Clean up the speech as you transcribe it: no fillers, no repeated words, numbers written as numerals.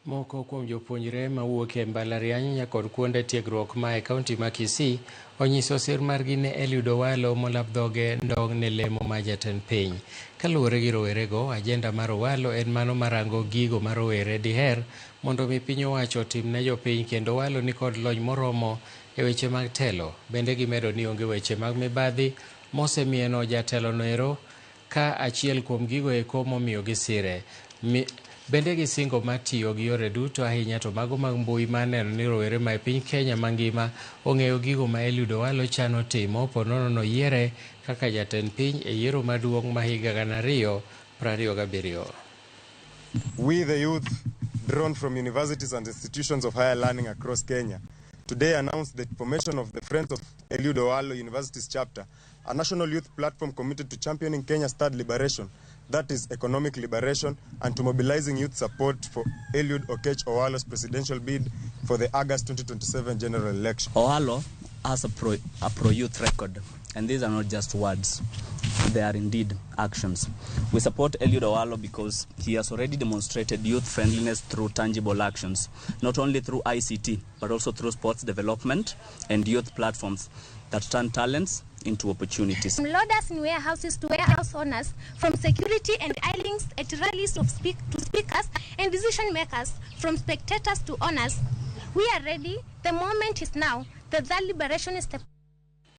Moko kuom jopuonjre mawuok e mbalariany kod kuonde tiegruok ma e kaunti ma Kisii onyiso sir margi ne Eliud Owalo molap dhoge ndong' ne lemo ma jatend piny. Kaluwore gi rowerego, ajenda mar Owalo en mano marango gigo ma rowere diher mondo mi piny owacho otim ne jopiny, kendo Owalo ni kod lony moromo e weche mag telo. Bende gimedo ni onge weche mag mibadhi mosemieno jatelo noero, ka achiel kuom gigo eko momiyo gisire. Bende gisingo matiyo gi yore duto, ahinya to mago mag mbui, ma neno ni rowere ma e piny Kenya mangima ong'eyo gigo ma Eliud Owalo chano timo ponono noyiere kaka jatend piny e yiero maduong' ma higa 2027. We the youth, drawn from universities and institutions of higher learning across Kenya, today announced the formation of the Friends of Eliud Owalo University's chapter, a national youth platform committed to championing Kenya's third liberation, that is economic liberation, and to mobilizing youth support for Eliud Owalo's presidential bid for the August 2027 general election. Owalo has a pro-youth record, and these are not just words. They are indeed actions. We support Eliud Owalo because he has already demonstrated youth friendliness through tangible actions, not only through ICT, but also through sports development and youth platforms that turn talents into opportunities. From loaders in warehouses to warehouse owners, from security and idlings at rallies to speakers and decision makers, from spectators to owners, we are ready. The moment is now. The third liberation is the